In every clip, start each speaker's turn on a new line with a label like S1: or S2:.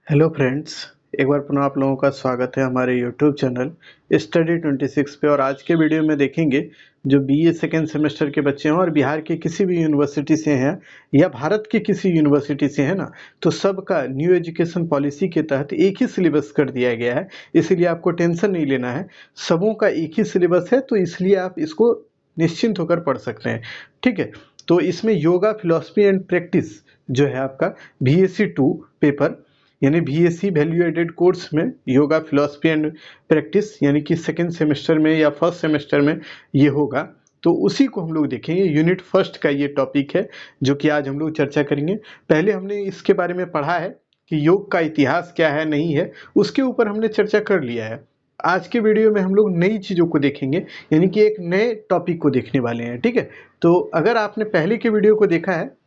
S1: Hello friends, एक बार पुनः आप लोगों का स्वागत है हमारे यूट्यूब चैनल स्टडी 26 पे। और आज के वीडियो में देखेंगे जो बीए सेकेंड सेमेस्टर के बच्चे हैं और बिहार के किसी भी यूनिवर्सिटी से हैं या भारत के किसी यूनिवर्सिटी से हैं ना, तो सबका न्यू एजुकेशन पॉलिसी के तहत एक ही सिलेबस कर दिया गया है। इसीलिए आपको टेंशन नहीं लेना है, सबों का एक ही सिलेबस है, तो इसलिए आप इसको निश्चिंत होकर पढ़ सकते हैं। ठीक है, तो इसमें योगा फिलॉसफी एंड प्रैक्टिस जो है आपका BSc 2 पेपर यानी BSc वैल्यू एडेड कोर्स में योगा फिलॉसफी एंड प्रैक्टिस यानी कि सेकेंड सेमेस्टर में या फर्स्ट सेमेस्टर में ये होगा, तो उसी को हम लोग देखेंगे। यूनिट फर्स्ट का ये टॉपिक है जो कि आज हम लोग चर्चा करेंगे। पहले हमने इसके बारे में पढ़ा है कि योग का इतिहास क्या है नहीं है, उसके ऊपर हमने चर्चा कर लिया है। आज के वीडियो में हम लोग नई चीज़ों को देखेंगे, यानी कि एक नए टॉपिक को देखने वाले हैं। ठीक है, तो अगर आपने पहले के वीडियो को देखा है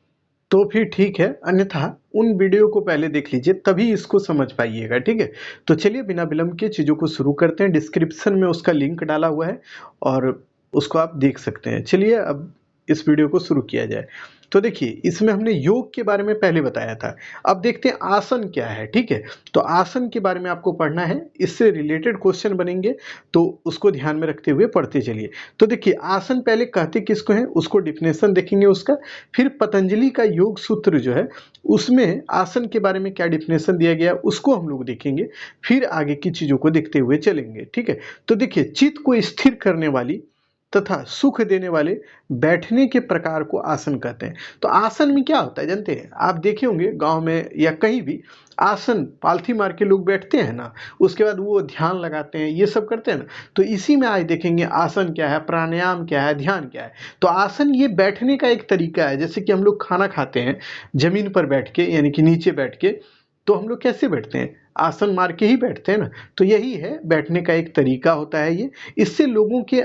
S1: तो फिर ठीक है, अन्यथा उन वीडियो को पहले देख लीजिए, तभी इसको समझ पाइएगा। ठीक है, तो चलिए बिना विलंब के चीज़ों को शुरू करते हैं। डिस्क्रिप्शन में उसका लिंक डाला हुआ है और उसको आप देख सकते हैं। चलिए अब इस वीडियो को शुरू किया जाए। तो देखिए, इसमें हमने योग के बारे में पहले बताया था। अब देखते हैं आसन क्या है। ठीक है, तो आसन के बारे में आपको पढ़ना है, इससे रिलेटेड क्वेश्चन बनेंगे, तो उसको ध्यान में रखते हुए पढ़ते चलिए। तो देखिए, आसन पहले कहते किसको हैं, उसको डिफिनेशन देखेंगे उसका। फिर पतंजलि का योग सूत्र जो है उसमें आसन के बारे में क्या डिफिनेशन दिया गया उसको हम लोग देखेंगे। फिर आगे की चीज़ों को देखते हुए चलेंगे। ठीक है, तो देखिए, चित्त को स्थिर करने वाली तथा सुख देने वाले बैठने के प्रकार को आसन कहते हैं। तो आसन में क्या होता है जानते हैं, आप देखे होंगे गांव में या कहीं भी आसन पालथी मार के लोग बैठते हैं ना, उसके बाद वो ध्यान लगाते हैं, ये सब करते हैं ना। तो इसी में आज देखेंगे आसन क्या है, प्राणायाम क्या है, ध्यान क्या है। तो आसन ये बैठने का एक तरीका है। जैसे कि हम लोग खाना खाते हैं जमीन पर बैठ के, यानी कि नीचे बैठ के, तो हम लोग कैसे बैठते हैं, आसन मार के ही बैठते हैं ना। तो यही है, बैठने का एक तरीका होता है ये। इससे लोगों के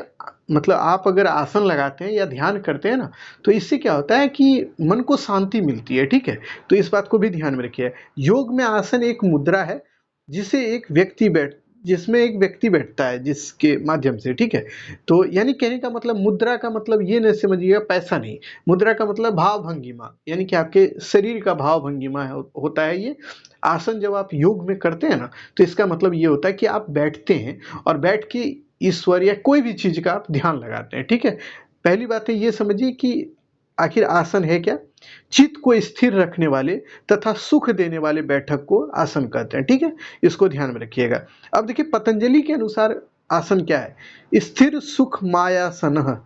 S1: मतलब आप अगर आसन लगाते हैं या ध्यान करते हैं ना, तो इससे क्या होता है कि मन को शांति मिलती है। ठीक है, तो इस बात को भी ध्यान में रखिए। योग में आसन एक मुद्रा है जिसे एक व्यक्ति जिसमें एक व्यक्ति बैठता है जिसके माध्यम से। ठीक है, तो यानी कहने का मतलब, मुद्रा का मतलब ये नहीं समझिएगा पैसा नहीं, मुद्रा का मतलब भाव भंगिमा, यानी कि आपके शरीर का भाव भंगिमा होता है ये आसन। जब आप योग में करते हैं ना, तो इसका मतलब ये होता है कि आप बैठते हैं और बैठ के ईश्वर या कोई भी चीज का आप ध्यान लगाते हैं। ठीक है, पहली बात है ये समझिए कि आखिर आसन है क्या। चित्त को स्थिर रखने वाले तथा सुख देने वाले बैठक को आसन कहते हैं। ठीक है, इसको ध्यान में रखिएगा। अब देखिए, पतंजलि के अनुसार आसन क्या है, स्थिर सुख मायासन,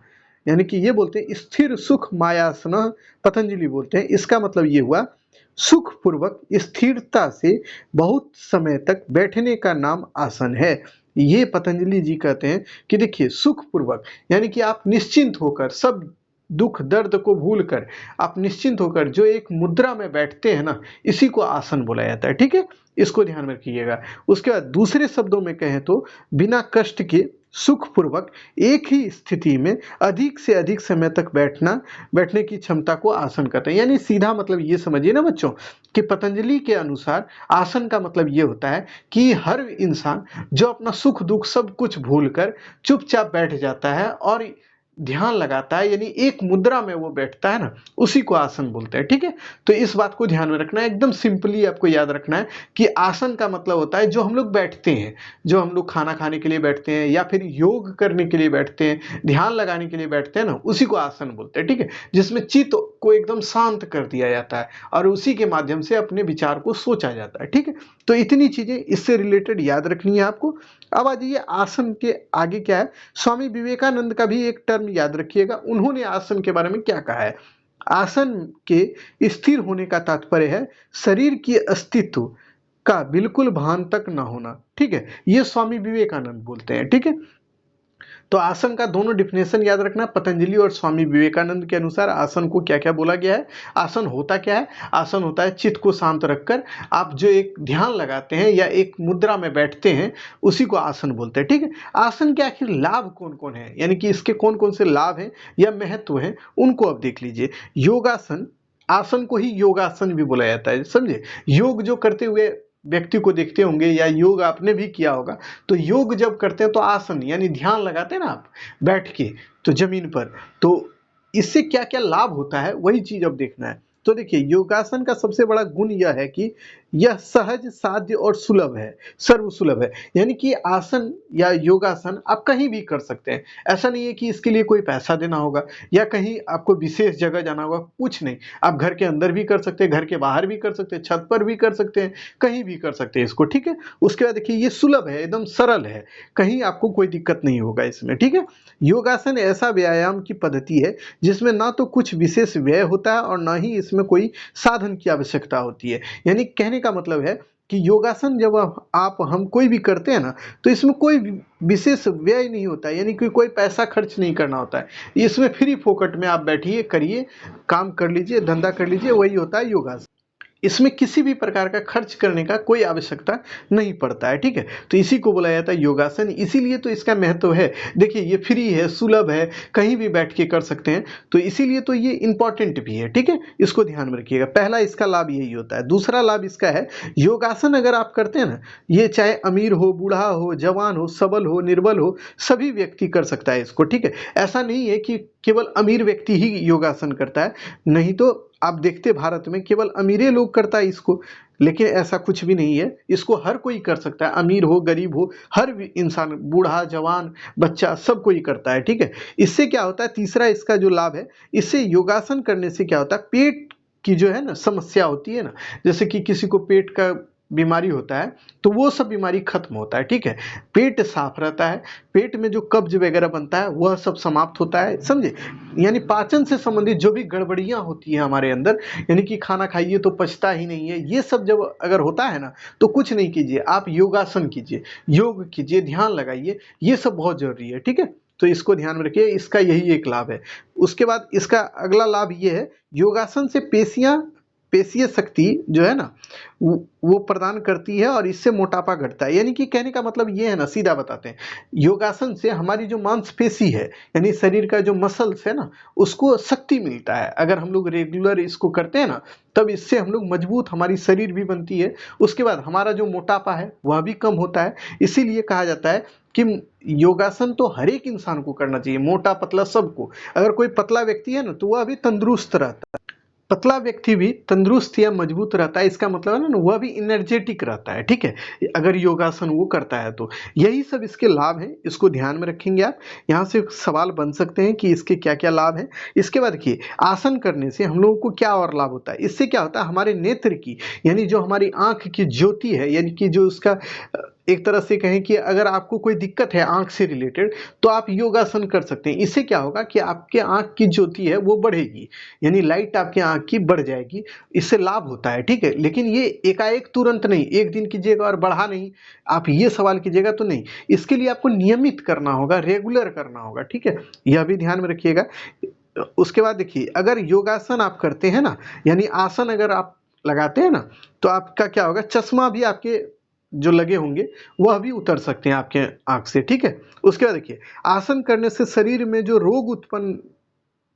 S1: यानी कि ये बोलते हैं स्थिर सुख मायासन, पतंजलि बोलते हैं। इसका मतलब ये हुआ, सुख पूर्वक स्थिरता से बहुत समय तक बैठने का नाम आसन है। ये पतंजलि जी कहते हैं कि देखिए, सुख पूर्वक यानी कि आप निश्चिंत होकर, सब दुख दर्द को भूलकर आप निश्चिंत होकर जो एक मुद्रा में बैठते हैं ना, इसी को आसन बोला जाता है। ठीक है, इसको ध्यान में रखिएगा। उसके बाद दूसरे शब्दों में कहें तो बिना कष्ट के सुखपूर्वक एक ही स्थिति में अधिक से अधिक समय तक बैठने की क्षमता को आसन कहते हैं। यानी सीधा मतलब ये समझिए ना बच्चों, कि पतंजलि के अनुसार आसन का मतलब ये होता है कि हर इंसान जो अपना सुख दुख सब कुछ भूलकर चुपचाप बैठ जाता है और ध्यान लगाता है, यानी एक मुद्रा में वो बैठता है ना, उसी को आसन बोलते हैं। ठीक है, तो इस बात को ध्यान में रखना है, एकदम सिंपली आपको याद रखना है कि आसन का मतलब होता है जो हम लोग बैठते हैं, जो हम लोग खाना खाने के लिए बैठते हैं या फिर योग करने के लिए बैठते हैं, ध्यान लगाने के लिए बैठते हैं ना, उसी को आसन बोलते हैं। ठीक है, जिसमें चित्त को एकदम शांत कर दिया जाता है और उसी के माध्यम से अपने विचार को सोचा जाता है। ठीक है, तो इतनी चीजें इससे रिलेटेड याद रखनी है आपको। अब आ जाइए आसन के आगे क्या है। स्वामी विवेकानंद का भी एक टर्म याद रखिएगा, उन्होंने आसन के बारे में क्या कहा है। आसन के स्थिर होने का तात्पर्य है शरीर की अस्तित्व का बिल्कुल भान तक न होना। ठीक है, ये स्वामी विवेकानंद बोलते हैं। ठीक है, तो आसन का दोनों डिफिनेशन याद रखना। पतंजलि और स्वामी विवेकानंद के अनुसार आसन को क्या क्या बोला गया है। आसन होता क्या है, आसन होता है चित्त को शांत रखकर आप जो एक ध्यान लगाते हैं या एक मुद्रा में बैठते हैं, उसी को आसन बोलते हैं। ठीक है, आसन के आखिर लाभ कौन कौन है, यानी कि इसके कौन कौन से लाभ हैं या महत्व हैं, उनको अब देख लीजिए। योगासन, आसन को ही योगासन भी बोला जाता है, समझे। योग जो करते हुए व्यक्ति को देखते होंगे या योग आपने भी किया होगा, तो योग जब करते हैं तो आसन यानी ध्यान लगाते हैं ना आप बैठ के, तो जमीन पर, तो इससे क्या क्या लाभ होता है वही चीज अब देखना है। तो देखिए योगासन का सबसे बड़ा गुण यह है कि यह सहज, साध्य और सुलभ है, सर्वसुलभ है। यानी कि आसन या योगासन आप कहीं भी कर सकते हैं। ऐसा नहीं है कि इसके लिए कोई पैसा देना होगा या कहीं आपको विशेष जगह जाना होगा, कुछ नहीं। आप घर के अंदर भी कर सकते हैं, घर के बाहर भी कर सकते हैं, छत पर भी कर सकते हैं, कहीं भी कर सकते हैं इसको, ठीक है। उसके बाद देखिए ये सुलभ है, एकदम सरल है, कहीं आपको कोई दिक्कत नहीं होगा इसमें, ठीक है। योगासन ऐसा व्यायाम की पद्धति है जिसमें ना तो कुछ विशेष व्यय होता है और ना ही इसमें कोई साधन की आवश्यकता होती है। यानी कहने का मतलब है कि योगासन जब आप हम कोई भी करते हैं ना, तो इसमें कोई विशेष व्यय नहीं होता है, यानी कि कोई पैसा खर्च नहीं करना होता है। इसमें फ्री फोकट में आप बैठिए, करिए, काम कर लीजिए, धंधा कर लीजिए, वही होता है योगासन। इसमें किसी भी प्रकार का खर्च करने का कोई आवश्यकता नहीं पड़ता है, ठीक है। तो इसी को बोला जाता है योगासन, इसीलिए तो इसका महत्व है। देखिए ये फ्री है, सुलभ है, कहीं भी बैठ के कर सकते हैं, तो इसीलिए तो ये इंपॉर्टेंट भी है, ठीक है। इसको ध्यान में रखिएगा, पहला इसका लाभ यही होता है। दूसरा लाभ इसका है, योगासन अगर आप करते हैं ना, ये चाहे अमीर हो, बूढ़ा हो, जवान हो, सबल हो, निर्बल हो, सभी व्यक्ति कर सकता है इसको, ठीक है। ऐसा नहीं है कि केवल अमीर व्यक्ति ही योगासन करता है, नहीं तो आप देखते भारत में केवल अमीरे लोग करता है इसको, लेकिन ऐसा कुछ भी नहीं है। इसको हर कोई कर सकता है, अमीर हो, गरीब हो, हर इंसान, बूढ़ा, जवान, बच्चा, सब कोई करता है, ठीक है। इससे क्या होता है, तीसरा इसका जो लाभ है, इससे योगासन करने से क्या होता है, पेट की जो है ना समस्या होती है ना, जैसे कि किसी को पेट का बीमारी होता है, तो वो सब बीमारी खत्म होता है, ठीक है। पेट साफ रहता है, पेट में जो कब्ज वगैरह बनता है वह सब समाप्त होता है, समझे। यानी पाचन से संबंधित जो भी गड़बड़ियां होती हैं हमारे अंदर, यानी कि खाना खाइए तो पचता ही नहीं है, ये सब जब अगर होता है ना, तो कुछ नहीं कीजिए, आप योगासन कीजिए, योग कीजिए, ध्यान लगाइए, ये सब बहुत जरूरी है, ठीक है। तो इसको ध्यान में रखिए, इसका यही एक लाभ है। उसके बाद इसका अगला लाभ ये है, योगासन से पेशीय शक्ति जो है ना वो प्रदान करती है और इससे मोटापा घटता है। यानी कि कहने का मतलब ये है ना, सीधा बताते हैं, योगासन से हमारी जो मांसपेशी है, यानी शरीर का जो मसल्स है ना, उसको शक्ति मिलता है। अगर हम लोग रेगुलर इसको करते हैं ना, तब इससे हम लोग मजबूत, हमारी शरीर भी बनती है। उसके बाद हमारा जो मोटापा है वह भी कम होता है। इसीलिए कहा जाता है कि योगासन तो हर एक इंसान को करना चाहिए, मोटा पतला सबको। अगर कोई पतला व्यक्ति है ना, तो वह भी तंदुरुस्त रहता है, पतला व्यक्ति भी तंदुरुस्त या मजबूत रहता है। इसका मतलब है ना, वह भी एनर्जेटिक रहता है, ठीक है, अगर योगासन वो करता है तो। यही सब इसके लाभ हैं, इसको ध्यान में रखेंगे आप। यहाँ से सवाल बन सकते हैं कि इसके क्या क्या लाभ हैं। इसके बाद देखिए, आसन करने से हम लोगों को क्या और लाभ होता है। इससे क्या होता है, हमारे नेत्र की, यानी जो हमारी आंख की ज्योति है, यानी कि जो उसका एक तरह से कहें कि अगर आपको कोई दिक्कत है आंख से रिलेटेड, तो आप योगासन कर सकते हैं। इससे क्या होगा कि आपके आंख की ज्योति है वो बढ़ेगी, यानी लाइट आपके आंख की बढ़ जाएगी, इससे लाभ होता है, ठीक है। लेकिन ये एकाएक तुरंत नहीं, एक दिन कीजिएगा और बढ़ा नहीं, आप ये सवाल कीजिएगा तो नहीं। इसके लिए आपको नियमित करना होगा, रेगुलर करना होगा, ठीक है, यह भी ध्यान में रखिएगा। उसके बाद देखिए, अगर योगासन आप करते हैं ना, यानी आसन अगर आप लगाते हैं ना, तो आपका क्या होगा, चश्मा भी आपके जो लगे होंगे वह भी उतर सकते हैं आपके आंख से, ठीक है। उसके बाद देखिए, आसन करने से शरीर में जो रोग उत्पन्न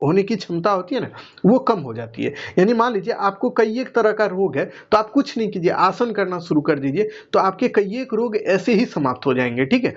S1: होने की क्षमता होती है ना, वो कम हो जाती है। यानी मान लीजिए आपको कई एक तरह का रोग है, तो आप कुछ नहीं कीजिए, आसन करना शुरू कर दीजिए, तो आपके कई एक रोग ऐसे ही समाप्त हो जाएंगे, ठीक है।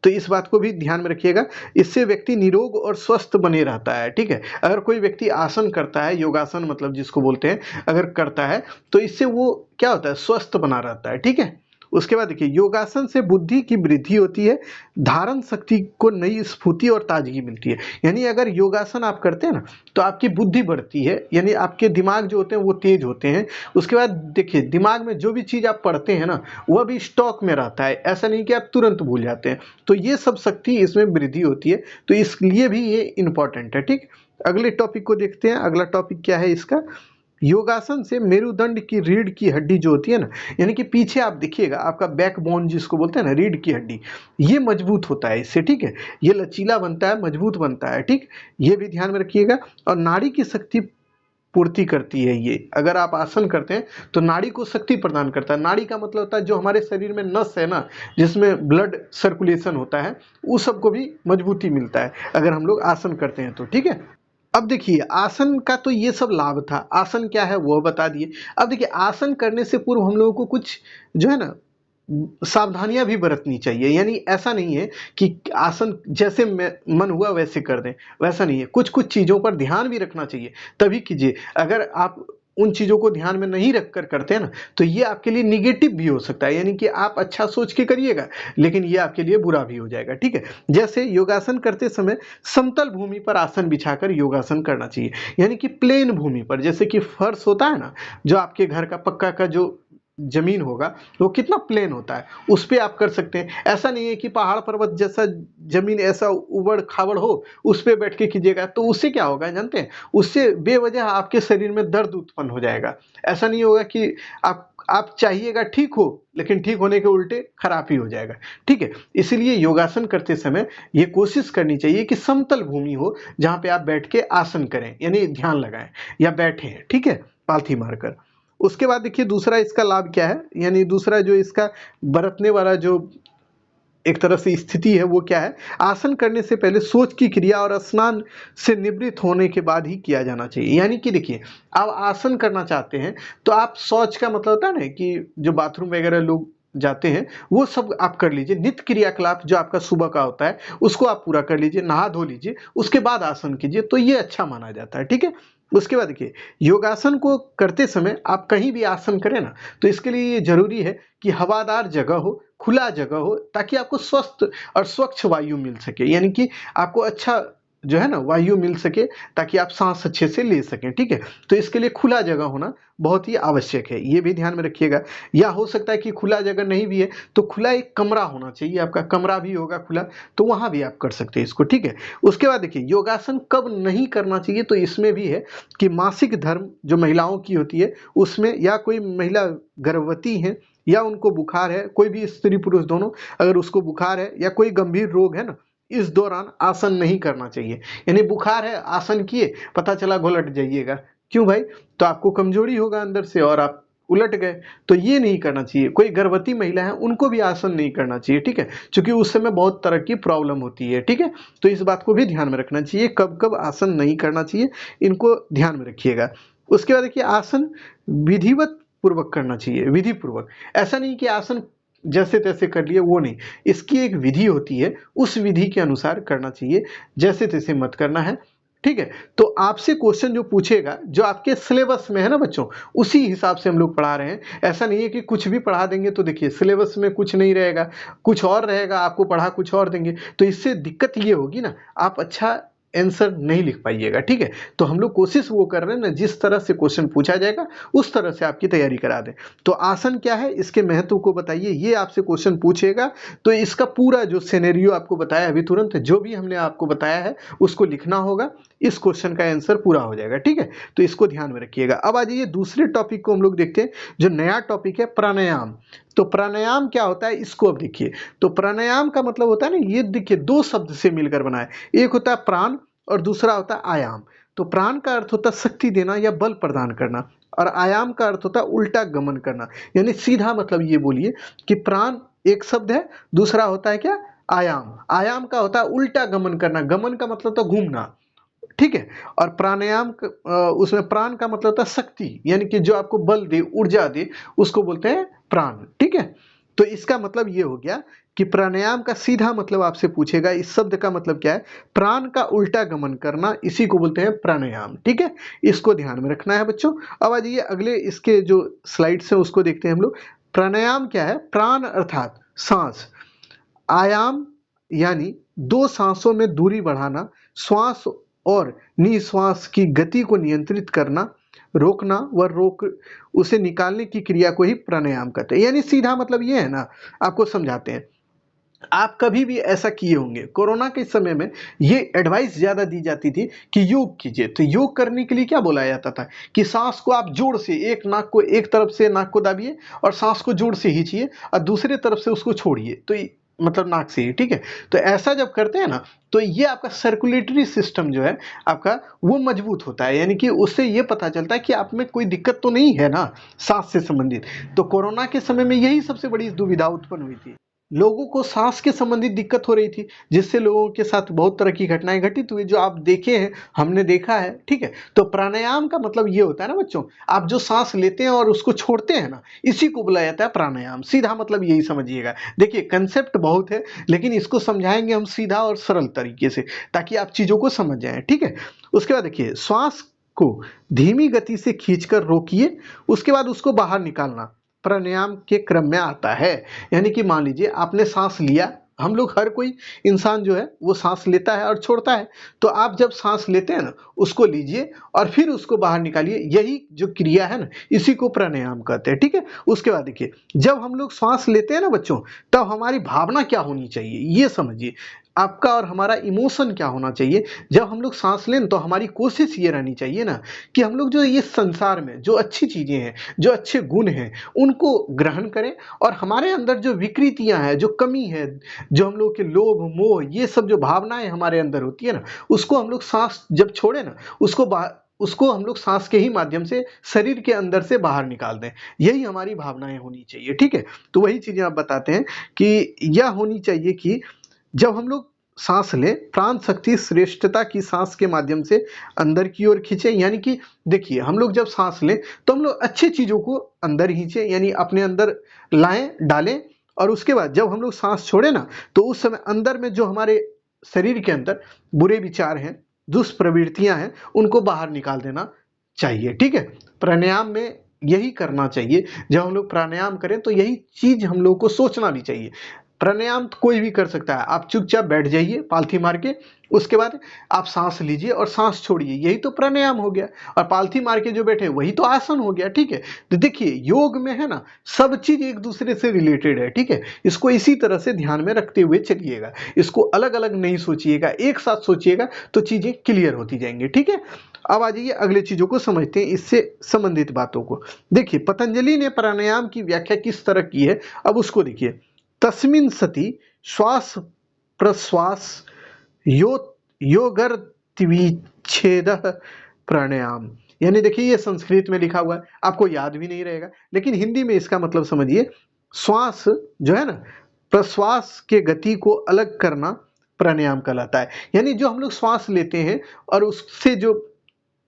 S1: तो इस बात को भी ध्यान में रखिएगा, इससे व्यक्ति निरोग और स्वस्थ बने रहता है, ठीक है। अगर कोई व्यक्ति आसन करता है, योगासन मतलब जिसको बोलते हैं, अगर करता है, तो इससे वो क्या होता है, स्वस्थ बना रहता है, ठीक है। उसके बाद देखिए, योगासन से बुद्धि की वृद्धि होती है, धारण शक्ति को नई स्फूर्ति और ताजगी मिलती है। यानी अगर योगासन आप करते हैं ना, तो आपकी बुद्धि बढ़ती है, यानी आपके दिमाग जो होते हैं वो तेज होते हैं। उसके बाद देखिए, दिमाग में जो भी चीज़ आप पढ़ते हैं ना, वह भी स्टॉक में रहता है, ऐसा नहीं कि आप तुरंत भूल जाते हैं। तो ये सब शक्ति इसमें वृद्धि होती है, तो इसलिए भी ये इंपॉर्टेंट है, ठीक। अगले टॉपिक को देखते हैं। अगला टॉपिक क्या है इसका, योगासन से मेरुदंड की रीढ़ की हड्डी जो होती है ना, यानी कि पीछे आप देखिएगा, आपका बैकबोन जिसको बोलते हैं ना, रीढ़ की हड्डी, ये मजबूत होता है इससे, ठीक है। ये लचीला बनता है, मजबूत बनता है, ठीक, ये भी ध्यान में रखिएगा। और नाड़ी की शक्ति पूर्ति करती है ये, अगर आप आसन करते हैं तो नाड़ी को शक्ति प्रदान करता है। नाड़ी का मतलब होता है जो हमारे शरीर में नस है ना, जिसमें ब्लड सर्कुलेशन होता है, उस सबको भी मजबूती मिलता है अगर हम लोग आसन करते हैं तो, ठीक है। अब देखिए, आसन का तो ये सब लाभ था, आसन क्या है वो बता दिए। अब देखिए, आसन करने से पूर्व हम लोगों को कुछ जो है ना सावधानियां भी बरतनी चाहिए। यानी ऐसा नहीं है कि आसन जैसे मन हुआ वैसे कर दें, वैसा नहीं है, कुछ कुछ चीज़ों पर ध्यान भी रखना चाहिए, तभी कीजिए। अगर आप उन चीज़ों को ध्यान में नहीं रख कर करते हैं ना, तो ये आपके लिए निगेटिव भी हो सकता है, यानी कि आप अच्छा सोच के करिएगा लेकिन ये आपके लिए बुरा भी हो जाएगा, ठीक है। जैसे योगासन करते समय समतल भूमि पर आसन बिछाकर योगासन करना चाहिए, यानी कि प्लेन भूमि पर, जैसे कि फर्श होता है ना, जो आपके घर का पक्का का जो जमीन होगा वो कितना प्लेन होता है, उस पे आप कर सकते हैं। ऐसा नहीं है कि पहाड़ पर्वत जैसा जमीन ऐसा उबड़ खाबड़ हो उस पे बैठ के कीजिएगा, तो उससे क्या होगा जानते हैं, उससे बेवजह आपके शरीर में दर्द उत्पन्न हो जाएगा। ऐसा नहीं होगा कि आप चाहिएगा ठीक हो लेकिन ठीक होने के उल्टे खराब ही हो जाएगा, ठीक है। इसीलिए योगासन करते समय ये कोशिश करनी चाहिए कि समतल भूमि हो जहाँ पे आप बैठ के आसन करें, यानी ध्यान लगाएं या बैठें, ठीक है, पालथी मारकर। उसके बाद देखिए दूसरा इसका लाभ क्या है, यानी दूसरा जो इसका बरतने वाला जो एक तरह से स्थिति है वो क्या है, आसन करने से पहले सोच की क्रिया और स्नान से निवृत्त होने के बाद ही किया जाना चाहिए। यानी कि देखिए आप आसन करना चाहते हैं तो आप शौच का मतलब होता है ना कि जो बाथरूम वगैरह लोग जाते हैं वो सब आप कर लीजिए, नित्य क्रियाकलाप जो आपका सुबह का होता है उसको आप पूरा कर लीजिए, नहा धो लीजिए, उसके बाद आसन कीजिए, तो ये अच्छा माना जाता है, ठीक है। उसके बाद देखिए योगासन को करते समय आप कहीं भी आसन करें ना, तो इसके लिए ये जरूरी है कि हवादार जगह हो, खुला जगह हो, ताकि आपको स्वस्थ और स्वच्छ वायु मिल सके, यानी कि आपको अच्छा जो है ना वायु मिल सके, ताकि आप सांस अच्छे से ले सकें, ठीक है। तो इसके लिए खुला जगह होना बहुत ही आवश्यक है, ये भी ध्यान में रखिएगा। या हो सकता है कि खुला जगह नहीं भी है तो खुला एक कमरा होना चाहिए, आपका कमरा भी होगा खुला, तो वहां भी आप कर सकते हैं इसको, ठीक है। उसके बाद देखिए योगासन कब नहीं करना चाहिए, तो इसमें भी है कि मासिक धर्म जो महिलाओं की होती है उसमें, या कोई महिला गर्भवती है, या उनको बुखार है, कोई भी स्त्री पुरुष दोनों, अगर उसको बुखार है या कोई गंभीर रोग है ना, इस दौरान आसन नहीं करना चाहिए। यानी बुखार है, आसन किए, पता चला घुलट जाइएगा, क्यों भाई, तो आपको कमजोरी होगा अंदर से और आप उलट गए, तो ये नहीं करना चाहिए। कोई गर्भवती महिला है उनको भी आसन नहीं करना चाहिए, ठीक है, क्योंकि उस समय बहुत तरह की प्रॉब्लम होती है, ठीक है। तो इस बात को भी ध्यान में रखना चाहिए, कब कब आसन नहीं करना चाहिए, इनको ध्यान में रखिएगा। उसके बाद देखिए आसन विधिवत पूर्वक करना चाहिए, विधि पूर्वक। ऐसा नहीं कि आसन जैसे तैसे कर लिए, वो नहीं, इसकी एक विधि होती है, उस विधि के अनुसार करना चाहिए, जैसे तैसे मत करना है, ठीक है। तो आपसे क्वेश्चन जो पूछेगा जो आपके सिलेबस में है ना बच्चों, उसी हिसाब से हम लोग पढ़ा रहे हैं। ऐसा नहीं है कि कुछ भी पढ़ा देंगे, तो देखिए सिलेबस में कुछ नहीं रहेगा, कुछ और रहेगा, आपको पढ़ा कुछ और देंगे, तो इससे दिक्कत ये होगी ना, आप अच्छा आंसर नहीं लिख पाइएगा, ठीक है। तो हम लोग कोशिश वो कर रहे हैं ना, जिस तरह से क्वेश्चन पूछा जाएगा उस तरह से आपकी तैयारी करा दें। तो आसन क्या है, इसके महत्व को बताइए, ये आपसे क्वेश्चन पूछेगा, तो इसका पूरा जो सिनेरियो आपको बताया अभी तुरंत, जो भी हमने आपको बताया है उसको लिखना होगा, इस क्वेश्चन का आंसर पूरा हो जाएगा, ठीक है। तो इसको ध्यान में रखिएगा। अब आ जाइए दूसरे टॉपिक को हम लोग देखते हैं, जो नया टॉपिक है प्राणायाम। तो प्राणायाम क्या होता है इसको अब देखिए। तो प्राणायाम का मतलब होता है ना, ये देखिए दो शब्द से मिलकर बना है, एक होता है प्राण और दूसरा होता है आयाम। तो प्राण का अर्थ होता है शक्ति देना या बल प्रदान करना, और आयाम का अर्थ होता है उल्टा गमन करना। यानी सीधा मतलब ये बोलिए कि प्राण एक शब्द है, दूसरा होता है क्या, आयाम। आयाम का होता है उल्टा गमन करना, गमन का मतलब तो घूमना, ठीक है। और प्राणायाम उसमें प्राण का मतलब होता है शक्ति, यानी कि जो आपको बल दे, ऊर्जा दे, उसको बोलते हैं प्राण, ठीक है। तो इसका मतलब ये हो गया कि प्राणायाम का सीधा मतलब आपसे पूछेगा, इस शब्द का मतलब क्या है, प्राण का उल्टा गमन करना, इसी को बोलते हैं प्राणायाम, ठीक है। इसको ध्यान में रखना है बच्चों। अब आ जाइए अगले इसके जो स्लाइड्स हैं उसको देखते हैं हम लोग। प्राणायाम क्या है, प्राण अर्थात सांस, आयाम यानी दो सांसों में दूरी बढ़ाना, श्वास और निश्वास की गति को नियंत्रित करना, रोकना व रोक उसे निकालने की क्रिया को ही प्राणायाम कहते हैं। यानी सीधा मतलब ये है ना, आपको समझाते हैं। आप कभी भी ऐसा किए होंगे, कोरोना के समय में ये एडवाइस ज़्यादा दी जाती थी कि योग कीजिए। तो योग करने के लिए क्या बोला जाता था कि सांस को आप जोर से, एक नाक को एक तरफ से नाक को दाबिए और सांस को जोर से खींचिए और दूसरे तरफ से उसको छोड़िए, तो मतलब नाक से ही, ठीक है। तो ऐसा जब करते हैं ना, तो ये आपका सर्कुलेटरी सिस्टम जो है आपका, वो मजबूत होता है, यानी कि उससे ये पता चलता है कि आप में कोई दिक्कत तो नहीं है ना सांस से संबंधित। तो कोरोना के समय में यही सबसे बड़ी दुविधा उत्पन्न हुई थी, लोगों को सांस के संबंधित दिक्कत हो रही थी, जिससे लोगों के साथ बहुत तरह की घटनाएं घटित हुई, जो आप देखे हैं, हमने देखा है, ठीक है। तो प्राणायाम का मतलब ये होता है ना बच्चों, आप जो सांस लेते हैं और उसको छोड़ते हैं ना, इसी को बुलाया जाता है प्राणायाम। सीधा मतलब यही समझिएगा। देखिए कंसेप्ट बहुत है, लेकिन इसको समझाएंगे हम सीधा और सरल तरीके से, ताकि आप चीजों को समझ जाएं, ठीक है। उसके बाद देखिए श्वास को धीमी गति से खींचकर रोकिए, उसके बाद उसको बाहर निकालना प्राणायाम के क्रम में आता है। यानी कि मान लीजिए आपने सांस लिया, हम लोग हर कोई इंसान जो है वो सांस लेता है और छोड़ता है, तो आप जब सांस लेते हैं ना उसको लीजिए और फिर उसको बाहर निकालिए, यही जो क्रिया है ना इसी को प्राणायाम कहते हैं। ठीक है, उसके बाद देखिए जब हम लोग सांस लेते हैं ना बच्चों, तब हमारी भावना क्या होनी चाहिए ये समझिए, आपका और हमारा इमोशन क्या होना चाहिए। जब हम लोग सांस लें तो हमारी कोशिश ये रहनी चाहिए ना कि हम लोग जो ये संसार में जो अच्छी चीजें हैं, जो अच्छे गुण हैं, उनको ग्रहण करें, और हमारे अंदर जो विकृतियां हैं, जो कमी है, जो हम लोग के लोभ मोह ये सब जो भावनाएं हमारे अंदर होती है ना, उसको हम लोग सांस जब छोड़े ना उसको हम लोग सांस के ही माध्यम से शरीर के अंदर से बाहर निकाल दें, यही हमारी भावनाएं होनी चाहिए। ठीक है, तो वही चीजें आप बताते हैं कि यह होनी चाहिए कि जब हम लोग सांस लें, प्राण शक्ति श्रेष्ठता की सांस के माध्यम से अंदर की ओर खींचे। यानी कि देखिए हम लोग जब सांस लें तो हम लोग अच्छी चीजों को अंदर खींचे, यानी अपने अंदर लाएं डालें, और उसके बाद जब हम लोग सांस छोड़े ना तो उस समय अंदर में जो हमारे शरीर के अंदर बुरे विचार हैं, दुष्प्रवृत्तियां हैं, उनको बाहर निकाल देना चाहिए। ठीक है, प्राणायाम में यही करना चाहिए। जब हम लोग प्राणायाम करें तो यही चीज हम लोग को सोचना भी चाहिए। प्राणायाम तो कोई भी कर सकता है, आप चुपचाप बैठ जाइए पालथी मार के, उसके बाद आप सांस लीजिए और सांस छोड़िए, यही तो प्राणायाम हो गया। और पालथी मार के जो बैठे वही तो आसन हो गया। ठीक है, तो देखिए योग में है ना सब चीज एक दूसरे से रिलेटेड है। ठीक है, इसको इसी तरह से ध्यान में रखते हुए चलिएगा, इसको अलग अलग नहीं सोचिएगा, एक साथ सोचिएगा तो चीजें क्लियर होती जाएंगी। ठीक है, अब आ जाइए अगले चीजों को समझते हैं, इससे संबंधित बातों को। देखिए पतंजलि ने प्राणायाम की व्याख्या किस तरह की है, अब उसको देखिए। तस्मिन् सति श्वास प्रश्वास योगर्तिविच्छेदः प्राणायाम। यानी देखिए ये संस्कृत में लिखा हुआ है, आपको याद भी नहीं रहेगा, लेकिन हिंदी में इसका मतलब समझिए। श्वास जो है ना, प्रश्वास के गति को अलग करना प्राणायाम कहलाता है। यानी जो हम लोग श्वास लेते हैं और उससे जो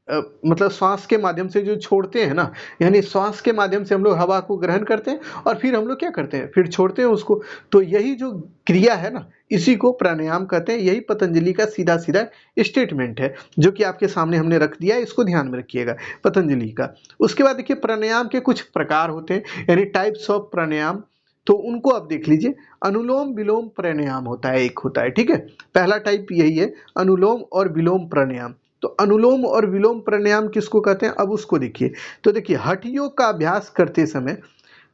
S1: मतलब श्वास के माध्यम से जो छोड़ते हैं ना, यानी श्वास के माध्यम से हम लोग हवा को ग्रहण करते हैं और फिर हम लोग क्या करते हैं, फिर छोड़ते हैं उसको। तो यही जो क्रिया है ना इसी को प्राणायाम कहते हैं। यही पतंजलि का सीधा सीधा स्टेटमेंट है जो कि आपके सामने हमने रख दिया है, इसको ध्यान में रखिएगा पतंजलि का। उसके बाद देखिए प्राणायाम के कुछ प्रकार होते हैं, यानी टाइप्स ऑफ प्राणायाम, तो उनको आप देख लीजिए। अनुलोम विलोम प्राणायाम होता है, एक होता है। ठीक है, पहला टाइप यही है, अनुलोम और विलोम प्राणायाम। तो अनुलोम और विलोम प्राणायाम किसको कहते हैं, अब उसको देखिए। तो देखिए हठ योग का अभ्यास करते समय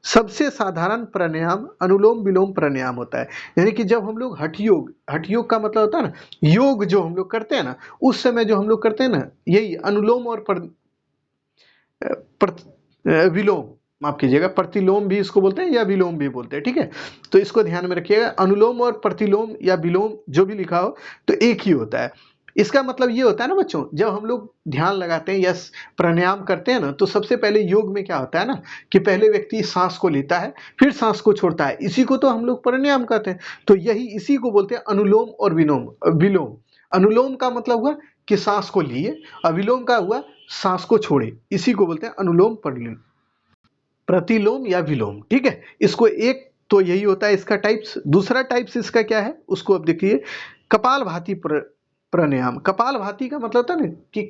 S1: सबसे साधारण प्राणायाम अनुलोम विलोम प्राणायाम होता है। यानी कि जब हम लोग हठ योग का मतलब होता है ना योग जो हम लोग करते हैं ना, उस समय जो हम लोग करते हैं ना यही अनुलोम और विलोम, माफ कीजिएगा, प्रतिलोम भी इसको बोलते हैं या विलोम भी बोलते हैं। ठीक है, तो इसको ध्यान में रखिएगा, अनुलोम और प्रतिलोम या विलोम जो भी लिखा हो तो एक ही होता है। इसका मतलब ये होता है ना बच्चों, जब हम लोग ध्यान लगाते हैं या प्राणायाम करते हैं ना, तो सबसे पहले योग में क्या होता है ना कि पहले व्यक्ति सांस को लेता है फिर सांस को छोड़ता है, इसी को तो हम लोग प्राणायाम कहते हैं। तो यही इसी को बोलते हैं अनुलोम और विलोम। अनुलोम का मतलब हुआ कि सांस को लिए, और विलोम का हुआ सांस को छोड़े, इसी को बोलते हैं अनुलोम प्रतिलोम या विलोम। ठीक है, इसको एक तो यही होता है इसका टाइप्स। दूसरा टाइप्स इसका क्या है उसको अब देखिए, कपालभाति प्राणायाम। कपालभाति का मतलब होता है ना कि,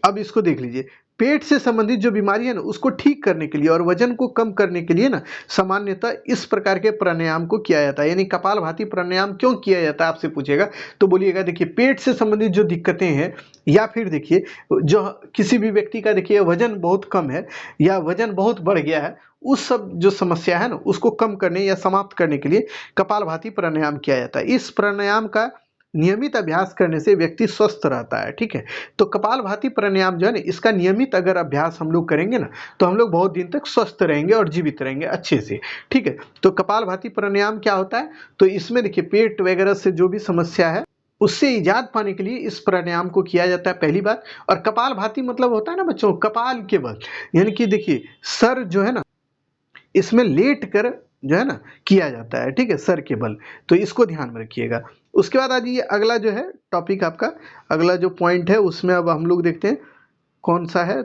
S1: अब इसको देख लीजिए, पेट से संबंधित जो बीमारी है ना उसको ठीक करने के लिए और वजन को कम करने के लिए ना सामान्यतः इस प्रकार के प्राणायाम को किया जाता है। यानी कपालभाति प्राणायाम क्यों किया जाता है आपसे पूछेगा तो बोलिएगा देखिए पेट से संबंधित जो दिक्कतें हैं, या फिर देखिए जो किसी भी व्यक्ति का देखिए वजन बहुत कम है या वजन बहुत बढ़ गया है, उस सब जो समस्या है ना उसको कम करने या समाप्त करने के लिए कपालभाति प्राणायाम किया जाता है। इस प्राणायाम का नियमित अभ्यास करने से व्यक्ति स्वस्थ रहता है। ठीक है, तो कपालभाति प्राणायाम जो है ना इसका नियमित अगर अभ्यास हम लोग करेंगे ना तो हम लोग बहुत दिन तक स्वस्थ रहेंगे और जीवित रहेंगे अच्छे से। ठीक है, तो कपालभाति प्राणायाम क्या होता है, तो इसमें देखिए पेट वगैरह से जो भी समस्या है उससे इजाद पाने के लिए इस प्राणायाम को किया जाता है, पहली बात। और कपालभाति मतलब होता है ना बच्चों कपाल के बल, यानी कि देखिए सर जो है ना इसमें लेट कर जो है ना किया जाता है। ठीक है, सर के बल, तो इसको ध्यान में रखिएगा। उसके बाद आज ये अगला जो है टॉपिक आपका, अगला जो पॉइंट है उसमें अब हम लोग देखते हैं कौन सा है,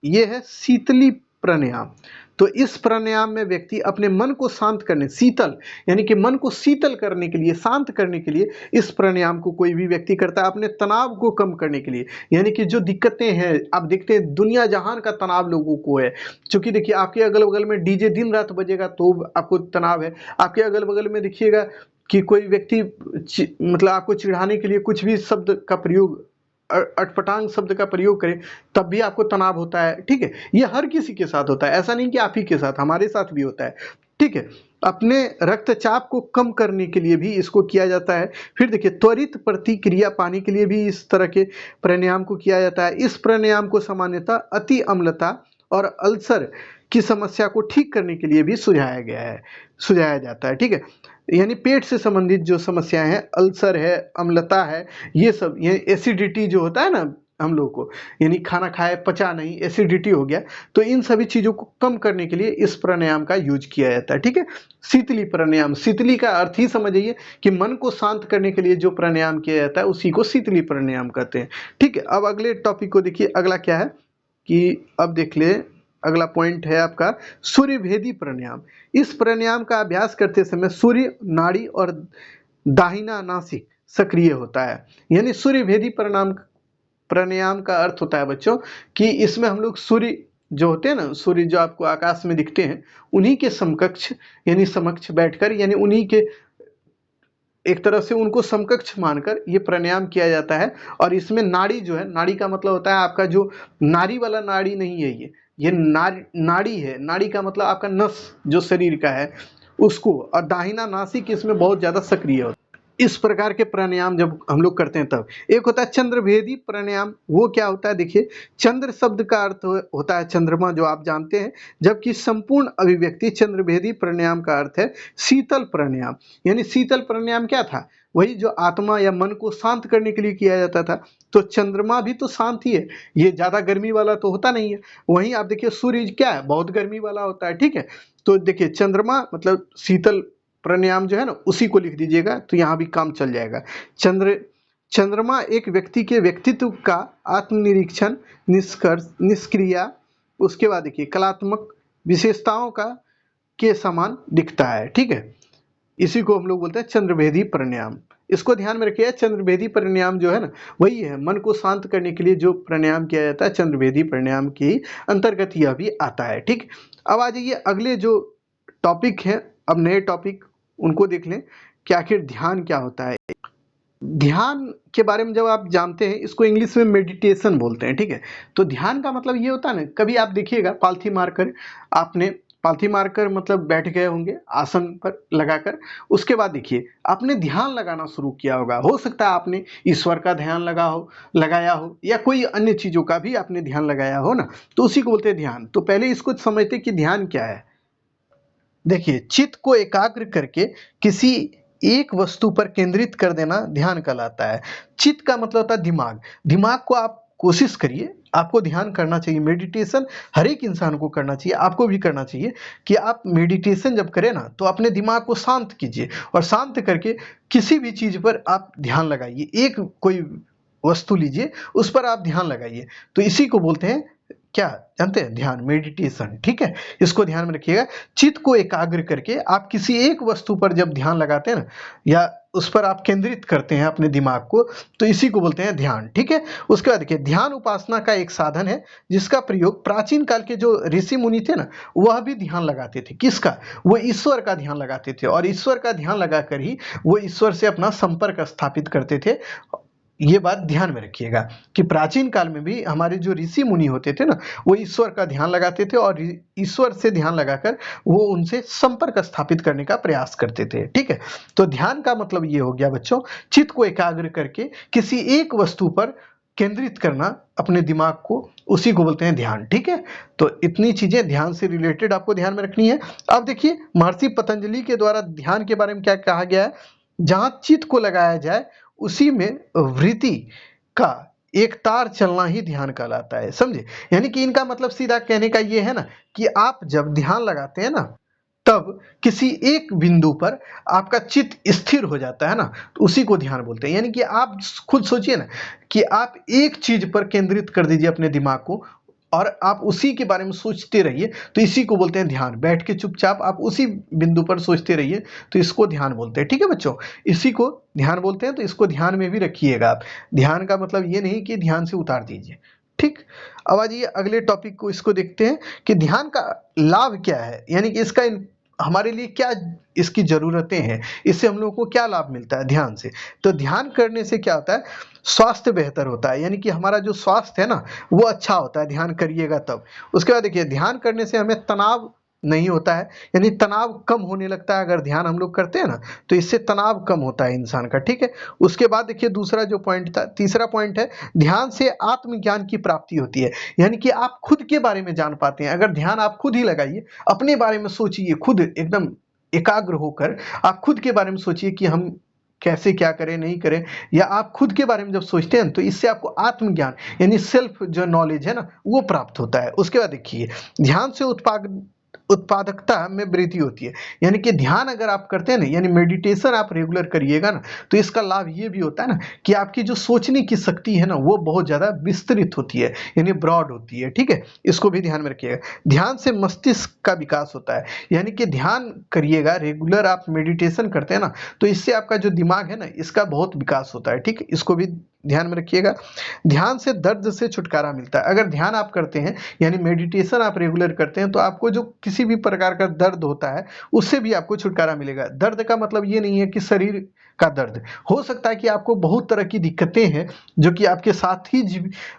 S1: ये है शीतली प्राणायाम। तो इस प्राणायाम में व्यक्ति अपने मन को शांत करने, शीतल यानी कि मन को शीतल करने के लिए, शांत करने के लिए इस प्राणायाम को कोई भी व्यक्ति करता है, अपने तनाव को कम करने के लिए। यानी कि जो दिक्कतें हैं, आप देखते हैं दुनिया जहान का तनाव लोगों को है, क्योंकि देखिए आपके अगल बगल में डीजे दिन रात बजेगा तो आपको तनाव है, आपके अगल बगल में देखिएगा कि कोई व्यक्ति मतलब आपको चिढ़ाने के लिए कुछ भी शब्द का प्रयोग, अटपटांग शब्द का प्रयोग करें, तब भी आपको तनाव होता है। ठीक है, ये हर किसी के साथ होता है, ऐसा नहीं कि आप ही के साथ, हमारे साथ भी होता है। ठीक है, अपने रक्तचाप को कम करने के लिए भी इसको किया जाता है। फिर देखिए त्वरित प्रतिक्रिया पाने के लिए भी इस तरह के प्राणायाम को किया जाता है। इस प्राणायाम को सामान्यतः अति अम्लता और अल्सर की समस्या को ठीक करने के लिए भी सुझाया जाता है। ठीक है, यानी पेट से संबंधित जो समस्याएं हैं, अल्सर है, अम्लता है, ये सब, ये एसिडिटी जो होता है ना हम लोग को, यानी खाना खाए पचा नहीं, एसिडिटी हो गया, तो इन सभी चीज़ों को कम करने के लिए इस प्राणायाम का यूज किया जाता है। ठीक है, शीतली प्राणायाम, शीतली का अर्थ ही समझिए कि मन को शांत करने के लिए जो प्राणायाम किया जाता है उसी को शीतली प्राणायाम कहते हैं। ठीक है, अब अगले टॉपिक को देखिए, अगला क्या है कि अब देख ले, अगला पॉइंट है आपका सूर्य भेदी प्राणायाम। इस प्राणायाम का अभ्यास करते समय सूर्य नाड़ी और दाहिना नासिक सक्रिय होता है। यानी सूर्य भेदी प्राणायाम का अर्थ होता है बच्चों कि इसमें हम लोग सूर्य जो होते हैं ना, सूर्य जो आपको आकाश में दिखते हैं, उन्हीं के समकक्ष यानी समक्ष बैठकर, यानी उन्हीं के एक तरह से उनको समकक्ष मानकर ये प्राणायाम किया जाता है। और इसमें नाड़ी जो है, नाड़ी का मतलब होता है आपका जो नारी वाला नाड़ी नहीं है, ये नाड़ी है। नाड़ी का मतलब आपका नस जो शरीर का है उसको, और दाहिना नासिक इसमें बहुत ज़्यादा सक्रिय होता है। इस प्रकार के प्राणायाम जब हम लोग करते हैं तब एक होता है चंद्रभेदी प्राणायाम। वो क्या होता है देखिए, चंद्र शब्द का अर्थ होता है चंद्रमा, जो आप जानते हैं, जबकि संपूर्ण अभिव्यक्ति चंद्रभेदी प्राणायाम का अर्थ है शीतल प्राणायाम। यानी शीतल प्राणायाम क्या था, वही जो आत्मा या मन को शांत करने के लिए किया जाता था। तो चंद्रमा भी तो शांत ही है, ये ज़्यादा गर्मी वाला तो होता नहीं है। वहीं आप देखिए सूर्य क्या है, बहुत गर्मी वाला होता है। ठीक है, तो देखिए चंद्रमा मतलब शीतल प्राणायाम जो है ना, उसी को लिख दीजिएगा तो यहाँ भी काम चल जाएगा। चंद्रमा एक व्यक्ति के व्यक्तित्व का आत्मनिरीक्षण, निष्क्रिया, उसके बाद देखिए कलात्मक विशेषताओं का के समान दिखता है। ठीक है, इसी को हम लोग बोलते हैं चंद्रभेदी प्राणायाम। इसको ध्यान में रखिए, चंद्रभेदी प्राणायाम जो है ना, वही है मन को शांत करने के लिए जो प्राणायाम किया जाता है, चंद्रभेदी प्राणायाम के अंतर्गत यह भी आता है। ठीक, अब आ जाइए अगले जो टॉपिक है, अब नए टॉपिक उनको देख लें कि आखिर ध्यान क्या होता है। ध्यान के बारे में जब आप जानते हैं, इसको इंग्लिश में मेडिटेशन बोलते हैं। ठीक है, तो ध्यान का मतलब ये होता है ना, कभी आप देखिएगा पालथी मारकर मतलब बैठ गए होंगे आसन पर लगाकर, उसके बाद देखिए आपने ध्यान लगाना शुरू किया होगा। हो सकता है आपने ईश्वर का ध्यान लगाया हो या कोई अन्य चीज़ों का भी आपने ध्यान लगाया हो ना, तो उसी को बोलते हैं ध्यान। तो पहले इसको समझते कि ध्यान क्या है। देखिए, चित्त को एकाग्र करके किसी एक वस्तु पर केंद्रित कर देना ध्यान कहलाता है। चित्त का मतलब होता है दिमाग। दिमाग को आप कोशिश करिए, आपको ध्यान करना चाहिए। मेडिटेशन हर एक इंसान को करना चाहिए, आपको भी करना चाहिए कि आप मेडिटेशन जब करें ना, तो अपने दिमाग को शांत कीजिए और शांत करके किसी भी चीज़ पर आप ध्यान लगाइए। एक कोई वस्तु लीजिए, उस पर आप ध्यान लगाइए, तो इसी को बोलते हैं क्या जानते हैं, ध्यान, मेडिटेशन। ठीक है, इसको ध्यान में रखिएगा। चित्त को एकाग्र करके आप किसी एक वस्तु पर जब ध्यान लगाते हैं ना, या उस पर आप केंद्रित करते हैं अपने दिमाग को, तो इसी को बोलते हैं ध्यान। ठीक है, उसके बाद देखिए ध्यान उपासना का एक साधन है जिसका प्रयोग प्राचीन काल के जो ऋषि मुनि थे ना, वह भी ध्यान लगाते थे। किसका? वो ईश्वर का ध्यान लगाते थे, और ईश्वर का ध्यान लगाकर ही वो ईश्वर से अपना संपर्क स्थापित करते थे। ये बात ध्यान में रखिएगा कि प्राचीन काल में भी हमारे जो ऋषि मुनि होते थे ना, वो ईश्वर का ध्यान लगाते थे और ईश्वर से ध्यान लगाकर वो उनसे संपर्क स्थापित करने का प्रयास करते थे। ठीक है, तो ध्यान का मतलब ये हो गया बच्चों, चित्त को एकाग्र करके किसी एक वस्तु पर केंद्रित करना अपने दिमाग को, उसी को बोलते हैं ध्यान। ठीक है, तो इतनी चीजें ध्यान से रिलेटेड आपको ध्यान में रखनी है। अब देखिए महर्षि पतंजलि के द्वारा ध्यान के बारे में क्या कहा गया है। जहां चित्त को लगाया जाए उसी में वृत्ति का एक तार चलना ही ध्यान कहलाता है। समझे? यानी कि इनका मतलब सीधा कहने का ये है ना कि आप जब ध्यान लगाते हैं ना, तब किसी एक बिंदु पर आपका चित्त स्थिर हो जाता है ना, तो उसी को ध्यान बोलते हैं। यानी कि आप खुद सोचिए ना कि आप एक चीज पर केंद्रित कर दीजिए अपने दिमाग को, और आप उसी के बारे में सोचते रहिए, तो इसी को बोलते हैं ध्यान। बैठ के चुपचाप आप उसी बिंदु पर सोचते रहिए, तो इसको ध्यान बोलते हैं। ठीक है बच्चों, इसी को ध्यान बोलते हैं, तो इसको ध्यान में भी रखिएगा आप। ध्यान का मतलब ये नहीं कि ध्यान से उतार दीजिए। ठीक, अब आइए अगले टॉपिक को, इसको देखते हैं कि ध्यान का लाभ क्या है, यानी कि इसका हमारे लिए क्या इसकी ज़रूरतें हैं, इससे हम लोगों को क्या लाभ मिलता है ध्यान से। तो ध्यान करने से क्या होता है, स्वास्थ्य बेहतर होता है, यानी कि हमारा जो स्वास्थ्य है ना वो अच्छा होता है, ध्यान करिएगा तब। उसके बाद देखिए, ध्यान करने से हमें तनाव नहीं होता है, यानी तनाव कम होने लगता है। अगर ध्यान हम लोग करते हैं ना तो इससे तनाव कम होता है इंसान का। ठीक है, उसके बाद देखिए दूसरा जो पॉइंट था, तीसरा पॉइंट है, ध्यान से आत्मज्ञान की प्राप्ति होती है, यानी कि आप खुद के बारे में जान पाते हैं। अगर ध्यान आप खुद ही लगाइए, अपने बारे में सोचिए, खुद एकदम एकाग्र होकर आप खुद के बारे में सोचिए कि हम कैसे क्या करें नहीं करें, या आप खुद के बारे में जब सोचते हैं तो इससे आपको आत्मज्ञान यानी सेल्फ जो नॉलेज है ना वो प्राप्त होता है। उसके बाद देखिए, ध्यान से उत्पादकता में वृद्धि होती है, यानी कि ध्यान अगर आप करते हैं ना, यानी मेडिटेशन आप रेगुलर करिएगा ना, तो इसका लाभ ये भी होता है ना कि आपकी जो सोचने की शक्ति है ना वो बहुत ज़्यादा विस्तृत होती है, यानी ब्रॉड होती है। ठीक है, इसको भी ध्यान में रखिएगा। ध्यान से मस्तिष्क का विकास होता है, यानी कि ध्यान करिएगा, रेगुलर आप मेडिटेशन करते हैं ना, तो इससे आपका जो दिमाग है ना इसका बहुत विकास होता है। ठीक है, इसको भी ध्यान में रखिएगा। ध्यान से दर्द से छुटकारा मिलता है। अगर ध्यान आप करते हैं, यानी मेडिटेशन आप रेगुलर करते हैं, तो आपको जो किसी भी प्रकार का दर्द होता है उससे भी आपको छुटकारा मिलेगा। दर्द का मतलब ये नहीं है कि शरीर का दर्द, हो सकता है कि आपको बहुत तरह की दिक्कतें हैं जो कि आपके साथ ही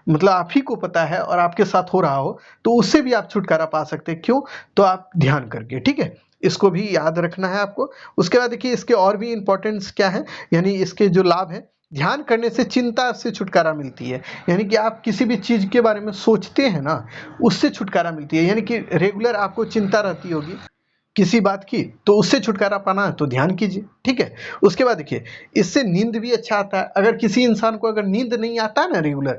S1: मतलब आप ही को पता है और आपके साथ हो रहा हो, तो उससे भी आप छुटकारा पा सकते हैं। क्यों? तो आप ध्यान करके। ठीक है, इसको भी याद रखना है आपको। उसके बाद देखिए, इसके और भी इंपॉर्टेंस क्या है, यानी इसके जो लाभ है, ध्यान करने से चिंता से छुटकारा मिलती है, यानी कि आप किसी भी चीज़ के बारे में सोचते हैं ना उससे छुटकारा मिलती है, यानी कि रेगुलर आपको चिंता रहती होगी किसी बात की, तो उससे छुटकारा पाना है तो ध्यान कीजिए। ठीक है, उसके बाद देखिए, इससे नींद भी अच्छा आता है। अगर किसी इंसान को अगर नींद नहीं आता है ना रेगुलर,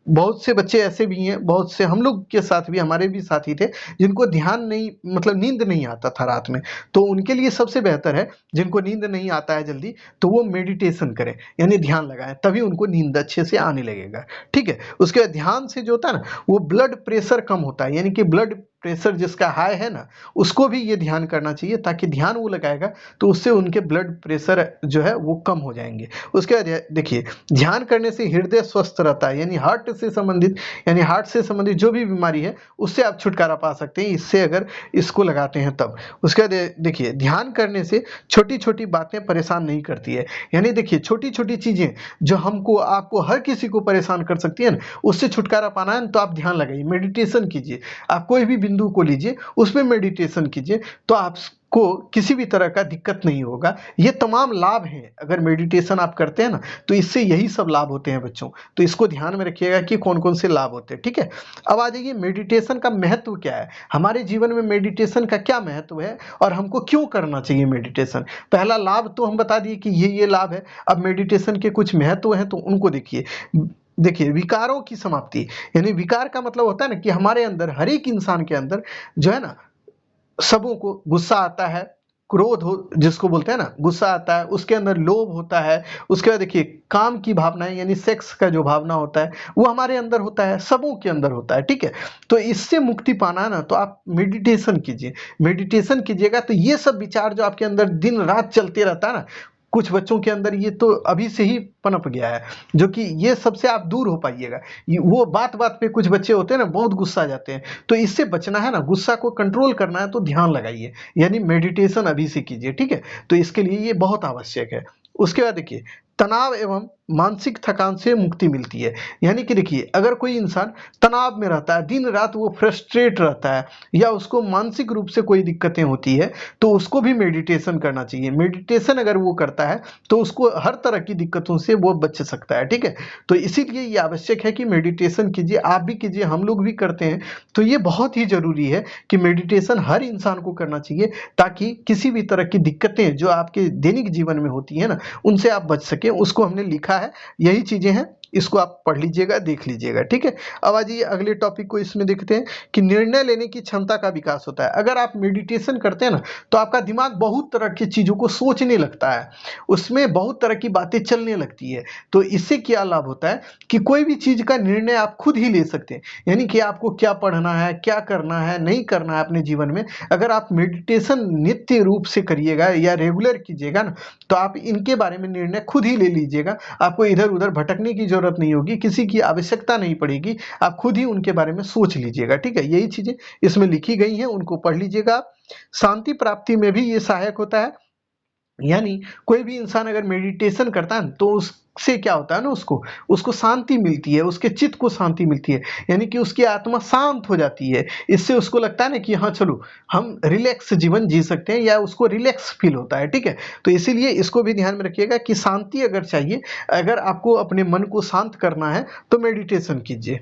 S1: बहुत से बच्चे ऐसे भी हैं, बहुत से हम लोग के साथ भी, हमारे भी साथी थे जिनको ध्यान नहीं, मतलब नींद नहीं आता था रात में, तो उनके लिए सबसे बेहतर है, जिनको नींद नहीं आता है जल्दी, तो वो मेडिटेशन करें, यानी ध्यान लगाएं, तभी उनको नींद अच्छे से आने लगेगा। ठीक है, उसके बाद ध्यान से जो होता है ना वो ब्लड प्रेशर कम होता है, यानी कि ब्लड प्रेशर जिसका हाई है ना उसको भी ये ध्यान करना चाहिए, ताकि ध्यान वो लगाएगा तो उससे उनके ब्लड प्रेशर जो है वो कम हो जाएंगे। उसके बाद देखिए, ध्यान करने से हृदय स्वस्थ रहता है, यानी हार्ट से संबंधित, यानी हार्ट से संबंधित जो भी बीमारी है उससे आप छुटकारा पा सकते हैं, इससे अगर इसको लगाते हैं तब। उसके बाद देखिए, ध्यान करने से छोटी छोटी बातें परेशान नहीं करती है, यानी देखिए छोटी छोटी चीज़ें जो हमको आपको हर किसी को परेशान कर सकती है ना, उससे छुटकारा पाना है तो आप ध्यान लगाइए, मेडिटेशन कीजिए। आप कोई भी बिंदु को लीजिए, उसमें मेडिटेशन कीजिए, तो आपको किसी भी तरह का दिक्कत नहीं होगा। ये तमाम लाभ हैं, अगर मेडिटेशन आप करते हैं ना तो इससे यही सब लाभ होते हैं बच्चों, तो इसको ध्यान में रखिएगा कि कौन कौन से लाभ होते हैं। ठीक है, अब आ जाइए, मेडिटेशन का महत्व क्या है, हमारे जीवन में मेडिटेशन का क्या महत्व है और हमको क्यों करना चाहिए मेडिटेशन। पहला लाभ तो हम बता दिए कि ये लाभ है। अब मेडिटेशन के कुछ महत्व हैं तो उनको देखिए। देखिए, विकारों की समाप्ति, यानी विकार का मतलब होता है ना कि हमारे अंदर, हर एक इंसान के अंदर जो है ना, सबों को गुस्सा आता है, क्रोध हो जिसको बोलते हैं ना, गुस्सा आता है, उसके अंदर लोभ होता है। उसके बाद देखिए, काम की भावनाएं यानी सेक्स का जो भावना होता है वो हमारे अंदर होता है, सबों के अंदर होता है। ठीक है, तो इससे मुक्ति पाना है ना तो आप मेडिटेशन कीजिए। मेडिटेशन कीजिएगा तो ये सब विचार जो आपके अंदर दिन रात चलते रहता है ना, कुछ बच्चों के अंदर ये तो अभी से ही पनप गया है, जो कि ये सबसे आप दूर हो पाइएगा। वो बात बात पे कुछ बच्चे होते हैं ना बहुत गुस्सा आ जाते हैं, तो इससे बचना है ना, गुस्सा को कंट्रोल करना है तो ध्यान लगाइए, यानी मेडिटेशन अभी से कीजिए। ठीक है, तो इसके लिए ये बहुत आवश्यक है। उसके बाद देखिए, तनाव एवं मानसिक थकान से मुक्ति मिलती है, यानी कि देखिए, अगर कोई इंसान तनाव में रहता है, दिन रात वो फ्रस्ट्रेट रहता है, या उसको मानसिक रूप से कोई दिक्कतें होती है, तो उसको भी मेडिटेशन करना चाहिए। मेडिटेशन अगर वो करता है तो उसको हर तरह की दिक्कतों से वो बच सकता है। ठीक है, तो इसीलिए ये आवश्यक है कि मेडिटेशन कीजिए, आप भी कीजिए, हम लोग भी करते हैं, तो ये बहुत ही जरूरी है कि मेडिटेशन हर इंसान को करना चाहिए, ताकि किसी भी तरह की दिक्कतें जो आपके दैनिक जीवन में होती है ना उनसे आप बच सके। उसको हमने लिखा है, यही चीजें हैं, इसको आप पढ़ लीजिएगा, देख लीजिएगा, ठीक है। अब आ जाइए अगले टॉपिक को इसमें देखते हैं कि निर्णय लेने की क्षमता का विकास होता है। अगर आप मेडिटेशन करते हैं ना तो आपका दिमाग बहुत तरह की चीज़ों को सोचने लगता है, उसमें बहुत तरह की बातें चलने लगती है। तो इससे क्या लाभ होता है कि कोई भी चीज़ का निर्णय आप खुद ही ले सकते हैं, यानी कि आपको क्या पढ़ना है, क्या करना है, नहीं करना है अपने जीवन में। अगर आप मेडिटेशन नित्य रूप से करिएगा या रेगुलर कीजिएगा ना तो आप इनके बारे में निर्णय खुद ही ले लीजिएगा। आपको इधर उधर भटकने की जरूरत नहीं होगी, किसी की आवश्यकता नहीं पड़ेगी, आप खुद ही उनके बारे में सोच लीजिएगा, ठीक है। यही चीजें इसमें लिखी गई हैं, उनको पढ़ लीजिएगा। शांति प्राप्ति में भी ये सहायक होता है, यानी कोई भी इंसान अगर मेडिटेशन करता है तो उससे क्या होता है ना, उसको शांति मिलती है, उसके चित्त को शांति मिलती है, यानी कि उसकी आत्मा शांत हो जाती है। इससे उसको लगता है ना कि हाँ चलो हम रिलैक्स जीवन जी सकते हैं, या उसको रिलैक्स फील होता है, ठीक है। तो इसीलिए इसको भी ध्यान में रखिएगा कि शांति अगर चाहिए, अगर आपको अपने मन को शांत करना है तो मेडिटेशन कीजिए।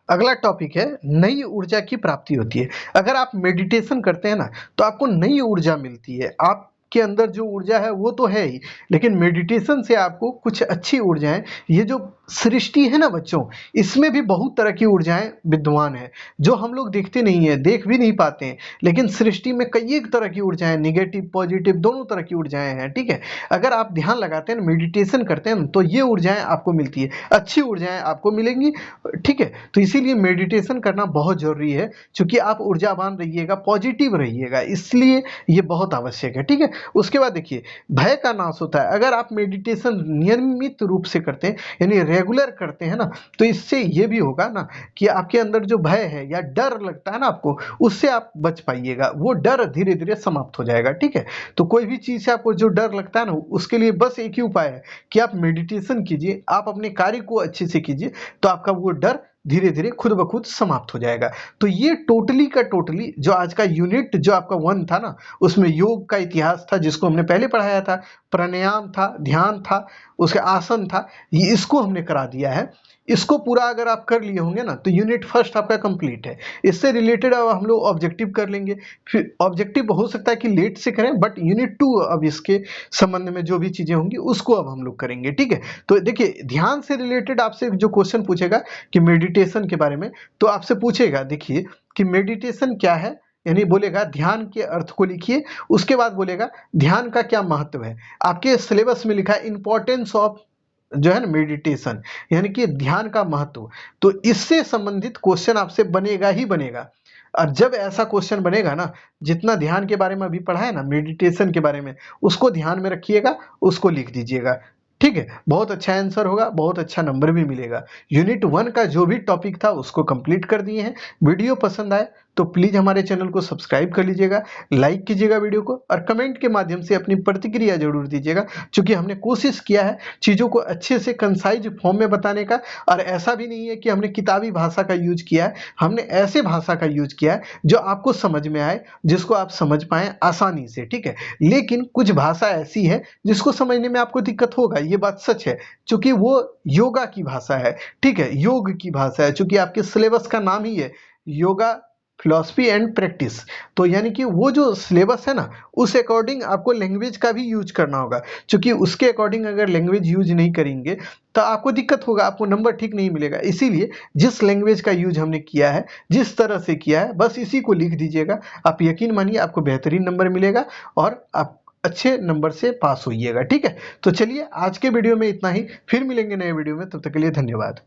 S1: अगला टॉपिक है नई ऊर्जा की प्राप्ति होती है। अगर आप मेडिटेशन करते हैं ना तो आपको नई ऊर्जा मिलती है। आपके अंदर जो ऊर्जा है वो तो है ही, लेकिन मेडिटेशन से आपको कुछ अच्छी ऊर्जाएं, ये जो सृष्टि है ना बच्चों, इसमें भी बहुत तरह की ऊर्जाएं विद्यमान है जो हम लोग देखते नहीं है, देख भी नहीं पाते हैं, लेकिन सृष्टि में कई एक तरह की ऊर्जाएं, निगेटिव पॉजिटिव दोनों तरह की ऊर्जाएं हैं, ठीक है। अगर आप ध्यान लगाते हैं, मेडिटेशन करते हैं तो ये ऊर्जाएं आपको मिलती है, अच्छी ऊर्जाएं आपको मिलेंगी, ठीक है। तो इसीलिए मेडिटेशन करना बहुत जरूरी है, क्योंकि आप ऊर्जावान रहिएगा, पॉजिटिव रहिएगा, इसलिए ये बहुत आवश्यक है, ठीक है। उसके बाद देखिए भय का नाश होता है। अगर आप मेडिटेशन नियमित रूप से करते हैं, यानी रेगुलर करते हैं ना, तो इससे ये भी होगा ना कि आपके अंदर जो भय है या डर लगता है ना आपको, उससे आप बच पाइएगा, वो डर धीरे धीरे समाप्त हो जाएगा, ठीक है। तो कोई भी चीज से आपको जो डर लगता है ना, उसके लिए बस एक ही उपाय है कि आप मेडिटेशन कीजिए, आप अपने कार्य को अच्छे से कीजिए, तो आपका वो डर धीरे धीरे खुद ब खुद समाप्त हो जाएगा। तो ये टोटली का टोटली जो आज का यूनिट जो आपका 1 था ना, उसमें योग का इतिहास था जिसको हमने पहले पढ़ाया था, प्राणायाम था, ध्यान था, उसके आसन था, ये इसको हमने करा दिया है। इसको पूरा अगर आप कर लिए होंगे ना तो यूनिट फर्स्ट आपका कंप्लीट है। इससे रिलेटेड अब हम लोग ऑब्जेक्टिव कर लेंगे, फिर ऑब्जेक्टिव हो सकता है कि लेट से करें, बट यूनिट 2 अब इसके संबंध में जो भी चीजें होंगी उसको अब हम लोग करेंगे, ठीक है। तो देखिए ध्यान से रिलेटेड आपसे जो क्वेश्चन पूछेगा कि मेडिटेशन के बारे में, तो आपसे पूछेगा देखिए कि मेडिटेशन क्या है, यानी बोलेगा ध्यान के अर्थ को लिखिए, उसके बाद बोलेगा ध्यान का क्या महत्व है। आपके सिलेबस में लिखा है इंपॉर्टेंस ऑफ जो है ना मेडिटेशन, यानी कि ध्यान का महत्व। तो इससे संबंधित क्वेश्चन आपसे बनेगा ही बनेगा। और जब ऐसा क्वेश्चन बनेगा ना, जितना ध्यान के बारे में अभी पढ़ा है ना, मेडिटेशन के बारे में, उसको ध्यान में रखिएगा, उसको लिख दीजिएगा, ठीक है। बहुत अच्छा आंसर होगा, बहुत अच्छा नंबर भी मिलेगा। यूनिट 1 का जो भी टॉपिक था उसको कंप्लीट कर दिए हैं। वीडियो पसंद आए तो प्लीज हमारे चैनल को सब्सक्राइब कर लीजिएगा, लाइक कीजिएगा वीडियो को, और कमेंट के माध्यम से अपनी प्रतिक्रिया जरूर दीजिएगा, क्योंकि हमने कोशिश किया है चीज़ों को अच्छे से कंसाइज फॉर्म में बताने का। और ऐसा भी नहीं है कि हमने किताबी भाषा का यूज किया है, हमने ऐसे भाषा का यूज किया है जो आपको समझ में आए, जिसको आप समझ पाएं आसानी से, ठीक है। लेकिन कुछ भाषा ऐसी है जिसको समझने में आपको दिक्कत होगा, ये बात सच है, क्योंकि वो योगा की भाषा है, ठीक है, योग की भाषा है, क्योंकि आपके सिलेबस का नाम ही है योगा फिलॉसफी एंड प्रैक्टिस। तो यानी कि वो जो सिलेबस है ना, उस अकॉर्डिंग आपको लैंग्वेज का भी यूज करना होगा, क्योंकि उसके अकॉर्डिंग अगर लैंग्वेज यूज नहीं करेंगे तो आपको दिक्कत होगा, आपको नंबर ठीक नहीं मिलेगा। इसीलिए जिस लैंग्वेज का यूज हमने किया है, जिस तरह से किया है, बस इसी को लिख दीजिएगा। आप यकीन मानिए आपको बेहतरीन नंबर मिलेगा और आप अच्छे नंबर से पास होइएगा, ठीक है। तो चलिए आज के वीडियो में इतना ही, फिर मिलेंगे नए वीडियो में, तब तक के लिए धन्यवाद।